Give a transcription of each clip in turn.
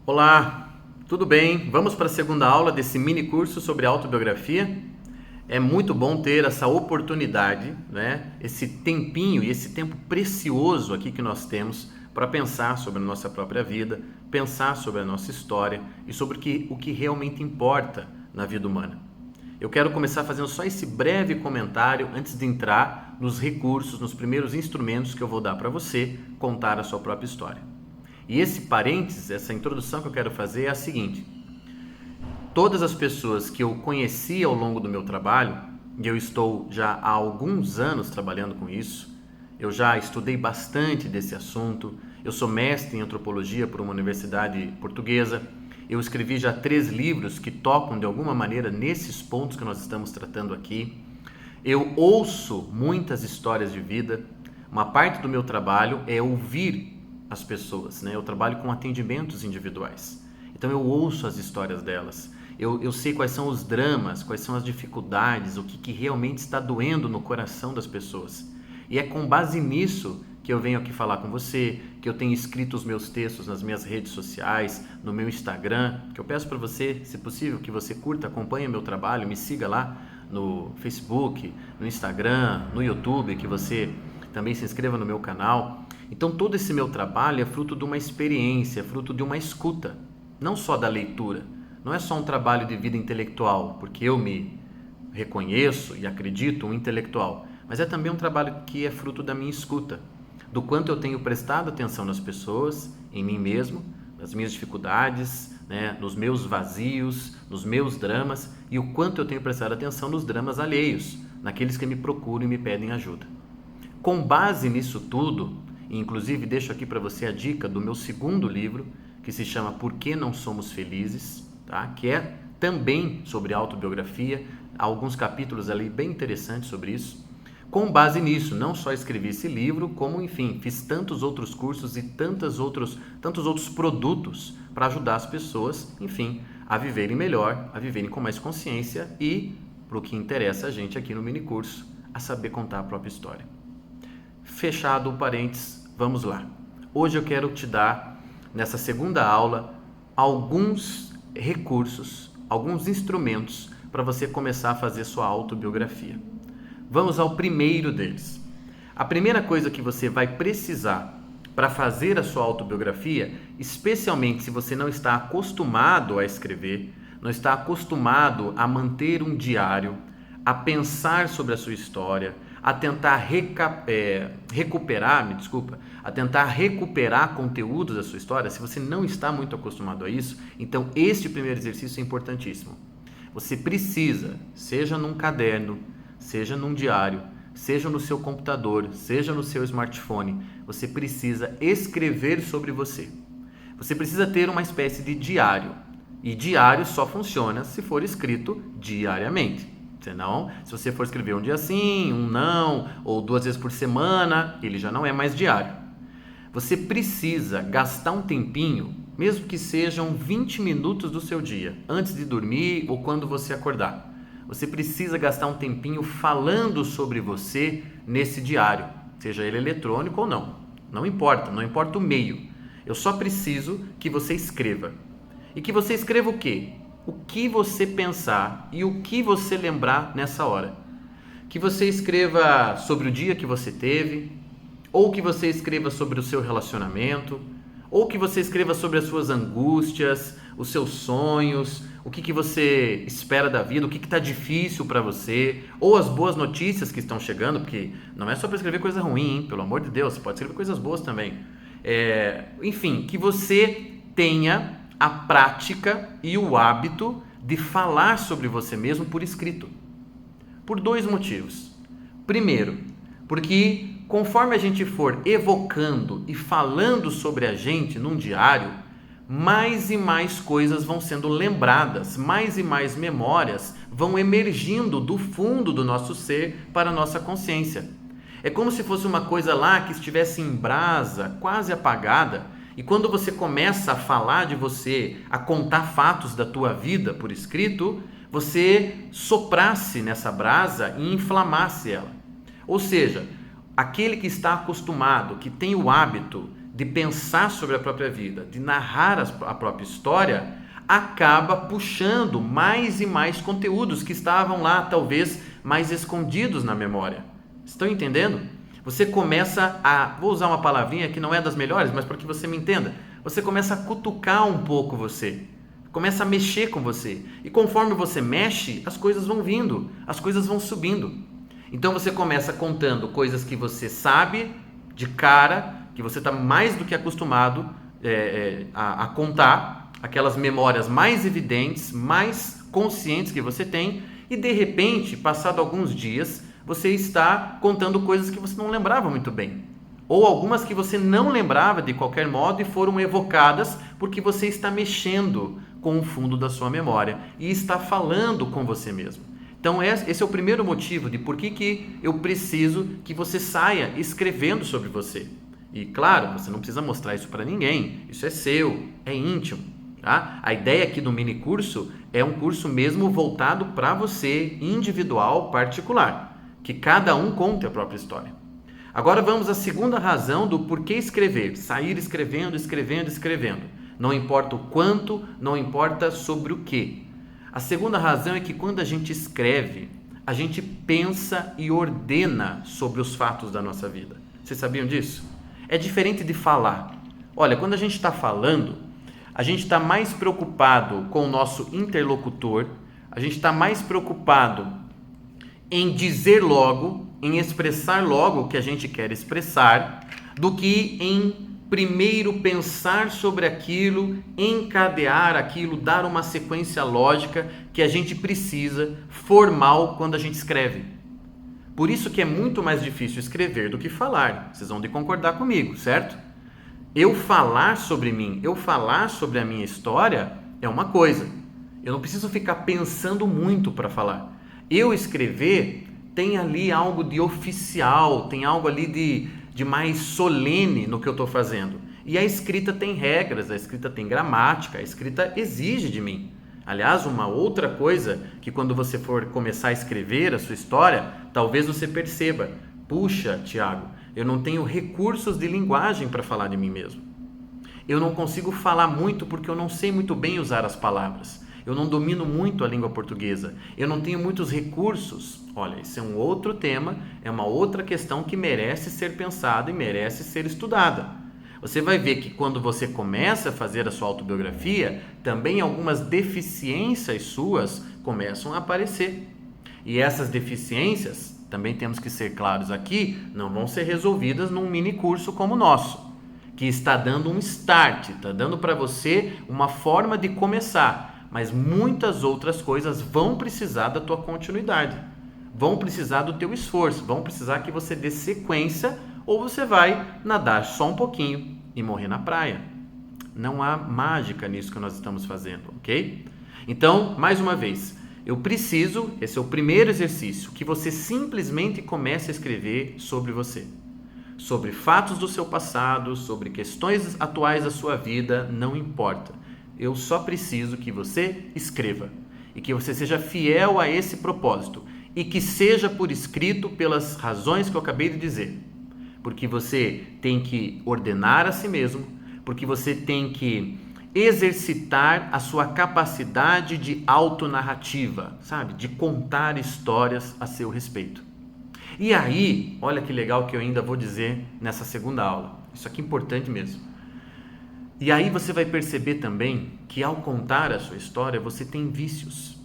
Olá, tudo bem? Vamos para a segunda aula desse mini curso sobre autobiografia. É muito bom ter essa oportunidade, né? Esse tempinho e esse tempo precioso aqui que nós temos para pensar sobre a nossa própria vida, pensar sobre a nossa história e sobre o que realmente importa na vida humana. Eu quero começar fazendo só esse breve comentário antes de entrar nos recursos, nos primeiros instrumentos que eu vou dar para você contar a sua própria história. E esse parênteses, essa introdução que eu quero fazer é a seguinte: todas as pessoas que eu conheci ao longo do meu trabalho, e eu estou já há alguns anos trabalhando com isso, eu já estudei bastante desse assunto, eu sou mestre em antropologia por uma universidade portuguesa, eu escrevi já 3 livros que tocam de alguma maneira nesses pontos que nós estamos tratando aqui, eu ouço muitas histórias de vida, uma parte do meu trabalho é ouvir as pessoas, né? Eu trabalho com atendimentos individuais, então eu ouço as histórias delas, eu sei quais são os dramas, quais são as dificuldades, o que realmente está doendo no coração das pessoas, e é com base nisso que eu venho aqui falar com você, que eu tenho escrito os meus textos nas minhas redes sociais, no meu Instagram, que eu peço para você, se possível, que você curta, acompanhe meu trabalho, me siga lá no Facebook, no Instagram, no YouTube, que você também se inscreva no meu canal. Então todo esse meu trabalho é fruto de uma experiência, é fruto de uma escuta, não só da leitura. Não é só um trabalho de vida intelectual, porque eu me reconheço e acredito um intelectual, mas é também um trabalho que é fruto da minha escuta, do quanto eu tenho prestado atenção nas pessoas, em mim mesmo, nas minhas dificuldades, né, nos meus vazios, nos meus dramas, e o quanto eu tenho prestado atenção nos dramas alheios, naqueles que me procuram e me pedem ajuda. Com base nisso tudo, e inclusive deixo aqui para você a dica do meu segundo livro, que se chama Por que Não Somos Felizes, tá? Que é também sobre autobiografia, há alguns capítulos ali bem interessantes sobre isso. Com base nisso, não só escrevi esse livro, como, enfim, fiz tantos outros cursos e tantos outros produtos para ajudar as pessoas, enfim, a viverem melhor, a viverem com mais consciência e, para o que interessa a gente aqui no minicurso, a saber contar a própria história. Fechado o parênteses, vamos lá. Hoje eu quero te dar, nessa segunda aula, alguns recursos, alguns instrumentos para você começar a fazer sua autobiografia. Vamos ao primeiro deles. A primeira coisa que você vai precisar para fazer a sua autobiografia, especialmente se você não está acostumado a escrever, não está acostumado a manter um diário, a pensar sobre a sua história, a tentar recuperar conteúdos da sua história, se você não está muito acostumado a isso, então este primeiro exercício é importantíssimo. Você precisa, seja num caderno, seja num diário, seja no seu computador, seja no seu smartphone, você precisa escrever sobre você. Você precisa ter uma espécie de diário, e diário só funciona se for escrito diariamente. Senão, se você for escrever um dia sim, um não, ou 2 vezes por semana, ele já não é mais diário. Você precisa gastar um tempinho, mesmo que sejam 20 minutos do seu dia, antes de dormir ou quando você acordar. Você precisa gastar um tempinho falando sobre você nesse diário, seja ele eletrônico ou não. Não importa o meio. Eu só preciso que você escreva. E que você escreva o quê? O que você pensar e o que você lembrar nessa hora. Que você escreva sobre o dia que você teve, ou que você escreva sobre o seu relacionamento, ou que você escreva sobre as suas angústias, os seus sonhos, o que você espera da vida, o que está difícil para você, ou as boas notícias que estão chegando, porque não é só para escrever coisa ruim, hein? Pelo amor de Deus, você pode escrever coisas boas também. Enfim, que você tenha a prática e o hábito de falar sobre você mesmo por escrito. Por 2 motivos. Primeiro, porque conforme a gente for evocando e falando sobre a gente num diário, mais e mais coisas vão sendo lembradas, mais e mais memórias vão emergindo do fundo do nosso ser para a nossa consciência. É como se fosse uma coisa lá que estivesse em brasa, quase apagada, e quando você começa a falar de você, a contar fatos da tua vida por escrito, você soprasse nessa brasa e inflamasse ela. Ou seja, aquele que está acostumado, que tem o hábito de pensar sobre a própria vida, de narrar a própria história, acaba puxando mais e mais conteúdos que estavam lá, talvez, mais escondidos na memória. Estão entendendo? Você começa a, vou usar uma palavrinha que não é das melhores, mas para que você me entenda, você começa a cutucar um pouco você, começa a mexer com você, e conforme você mexe, as coisas vão vindo, as coisas vão subindo. Então você começa contando coisas que você sabe de cara, que você está mais do que acostumado a contar, aquelas memórias mais evidentes, mais conscientes que você tem, e de repente, passado alguns dias, você está contando coisas que você não lembrava muito bem, ou algumas que você não lembrava de qualquer modo e foram evocadas porque você está mexendo com o fundo da sua memória e está falando com você mesmo. Então esse é o primeiro motivo de por que eu preciso que você saia escrevendo sobre você. E claro, você não precisa mostrar isso para ninguém, isso é seu, é íntimo. Tá? A ideia aqui do mini curso é um curso mesmo voltado para você, individual, particular, que cada um conte a própria história. Agora vamos à segunda razão do porquê escrever, sair escrevendo, escrevendo, escrevendo. Não importa o quanto, não importa sobre o que. A segunda razão é que quando a gente escreve, a gente pensa e ordena sobre os fatos da nossa vida. Vocês sabiam disso? É diferente de falar. Olha, quando a gente está falando, a gente está mais preocupado com o nosso interlocutor, a gente está mais preocupado em dizer logo, em expressar logo o que a gente quer expressar, do que em primeiro pensar sobre aquilo, encadear aquilo, dar uma sequência lógica que a gente precisa, formal, quando a gente escreve. Por isso que é muito mais difícil escrever do que falar. Vocês vão de concordar comigo, certo? Eu falar sobre mim, eu falar sobre a minha história é uma coisa. Eu não preciso ficar pensando muito para falar. Eu escrever tem ali algo de oficial, tem algo ali de mais solene no que eu estou fazendo. E a escrita tem regras, a escrita tem gramática, a escrita exige de mim. Aliás, uma outra coisa que quando você for começar a escrever a sua história, talvez você perceba, puxa, Tiago, eu não tenho recursos de linguagem para falar de mim mesmo. Eu não consigo falar muito porque eu não sei muito bem usar as palavras. Eu não domino muito a língua portuguesa. Eu não tenho muitos recursos. Olha, isso é um outro tema, é uma outra questão que merece ser pensada e merece ser estudada. Você vai ver que quando você começa a fazer a sua autobiografia, também algumas deficiências suas começam a aparecer. E essas deficiências, também temos que ser claros aqui, não vão ser resolvidas num mini curso como o nosso, que está dando um start, está dando para você uma forma de começar, mas muitas outras coisas vão precisar da tua continuidade, vão precisar do teu esforço, vão precisar que você dê sequência, ou você vai nadar só um pouquinho e morrer na praia. Não há mágica nisso que nós estamos fazendo, ok? Então, mais uma vez, eu preciso, esse é o primeiro exercício, que você simplesmente comece a escrever sobre você. Sobre fatos do seu passado, sobre questões atuais da sua vida, não importa. Eu só preciso que você escreva e que você seja fiel a esse propósito e que seja por escrito pelas razões que eu acabei de dizer. Porque você tem que ordenar a si mesmo, porque você tem que exercitar a sua capacidade de autonarrativa, sabe? De contar histórias a seu respeito. E aí, olha que legal que eu ainda vou dizer nessa segunda aula. Isso aqui é importante mesmo. E aí você vai perceber também que ao contar a sua história, você tem vícios.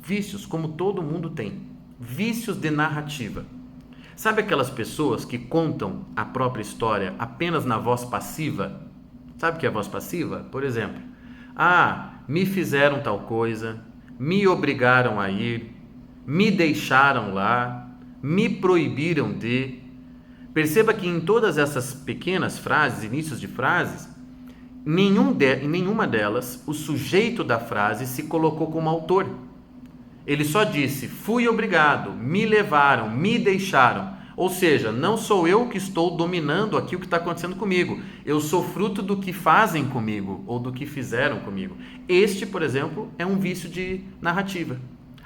Vícios como todo mundo tem. Vícios de narrativa. Sabe aquelas pessoas que contam a própria história apenas na voz passiva? Sabe o que é a voz passiva? Por exemplo, me fizeram tal coisa, me obrigaram a ir, me deixaram lá, me proibiram de... Perceba que em todas essas pequenas frases, inícios de frases, em nenhuma delas o sujeito da frase se colocou como autor. Ele só disse, fui obrigado, me levaram, me deixaram. Ou seja, não sou eu que estou dominando aqui o que está acontecendo comigo. Eu sou fruto do que fazem comigo ou do que fizeram comigo. Este, por exemplo, é um vício de narrativa.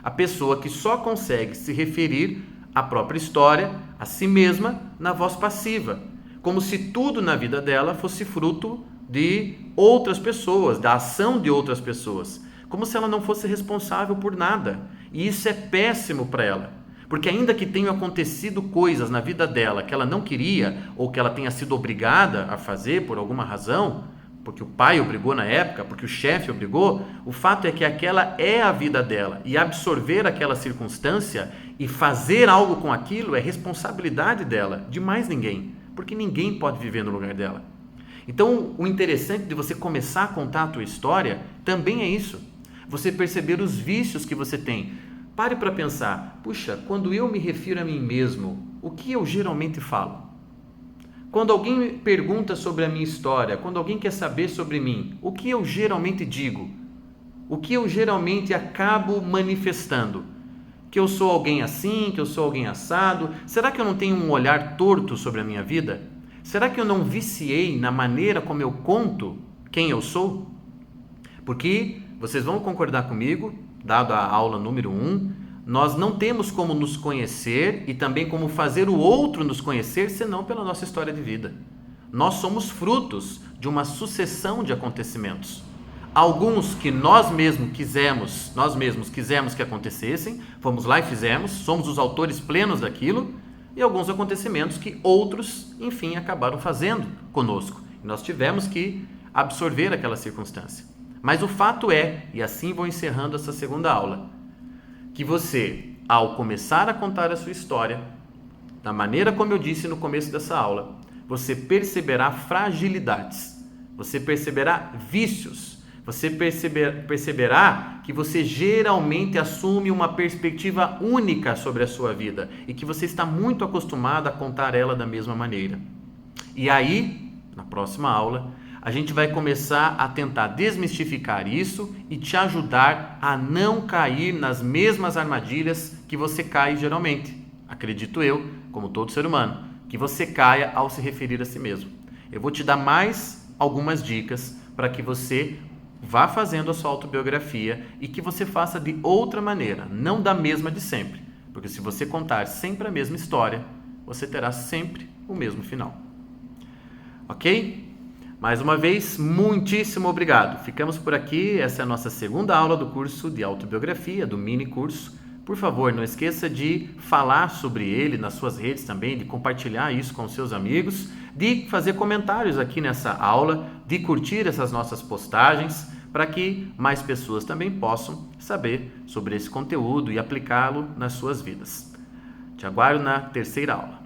A pessoa que só consegue se referir à própria história, a si mesma, na voz passiva. como se tudo na vida dela fosse fruto de outras pessoas, da ação de outras pessoas, como se ela não fosse responsável por nada. E isso é péssimo para ela, porque ainda que tenham acontecido coisas na vida dela que ela não queria, ou que ela tenha sido obrigada a fazer por alguma razão, porque o pai obrigou na época, porque o chefe obrigou, o fato é que aquela é a vida dela, e absorver aquela circunstância e fazer algo com aquilo é responsabilidade dela, de mais ninguém, porque ninguém pode viver no lugar dela. Então, o interessante de você começar a contar a tua história também é isso, você perceber os vícios que você tem. Pare para pensar, puxa, quando eu me refiro a mim mesmo, o que eu geralmente falo? Quando alguém me pergunta sobre a minha história, quando alguém quer saber sobre mim, o que eu geralmente digo? O que eu geralmente acabo manifestando? Que eu sou alguém assim, que eu sou alguém assado? Será que eu não tenho um olhar torto sobre a minha vida? Será que eu não viciei na maneira como eu conto quem eu sou? Porque vocês vão concordar comigo, dado a aula número 1, nós não temos como nos conhecer e também como fazer o outro nos conhecer senão pela nossa história de vida. Nós somos frutos de uma sucessão de acontecimentos. Alguns que nós mesmos quisemos que acontecessem, fomos lá e fizemos, somos os autores plenos daquilo, e alguns acontecimentos que outros, enfim, acabaram fazendo conosco. E nós tivemos que absorver aquela circunstância. Mas o fato é, e assim vou encerrando essa segunda aula, que você, ao começar a contar a sua história, da maneira como eu disse no começo dessa aula, você perceberá fragilidades, você perceberá vícios, você perceberá que você geralmente assume uma perspectiva única sobre a sua vida e que você está muito acostumado a contar ela da mesma maneira. E aí, na próxima aula, a gente vai começar a tentar desmistificar isso e te ajudar a não cair nas mesmas armadilhas que você cai geralmente. Acredito eu, como todo ser humano, que você caia ao se referir a si mesmo. Eu vou te dar mais algumas dicas para que você vá fazendo a sua autobiografia e que você faça de outra maneira, não da mesma de sempre. Porque se você contar sempre a mesma história, você terá sempre o mesmo final. Ok? Mais uma vez, muitíssimo obrigado. Ficamos por aqui. Essa é a nossa segunda aula do curso de autobiografia, do mini curso. Por favor, não esqueça de falar sobre ele nas suas redes também, de compartilhar isso com seus amigos, de fazer comentários aqui nessa aula, de curtir essas nossas postagens, para que mais pessoas também possam saber sobre esse conteúdo e aplicá-lo nas suas vidas. Te aguardo na terceira aula.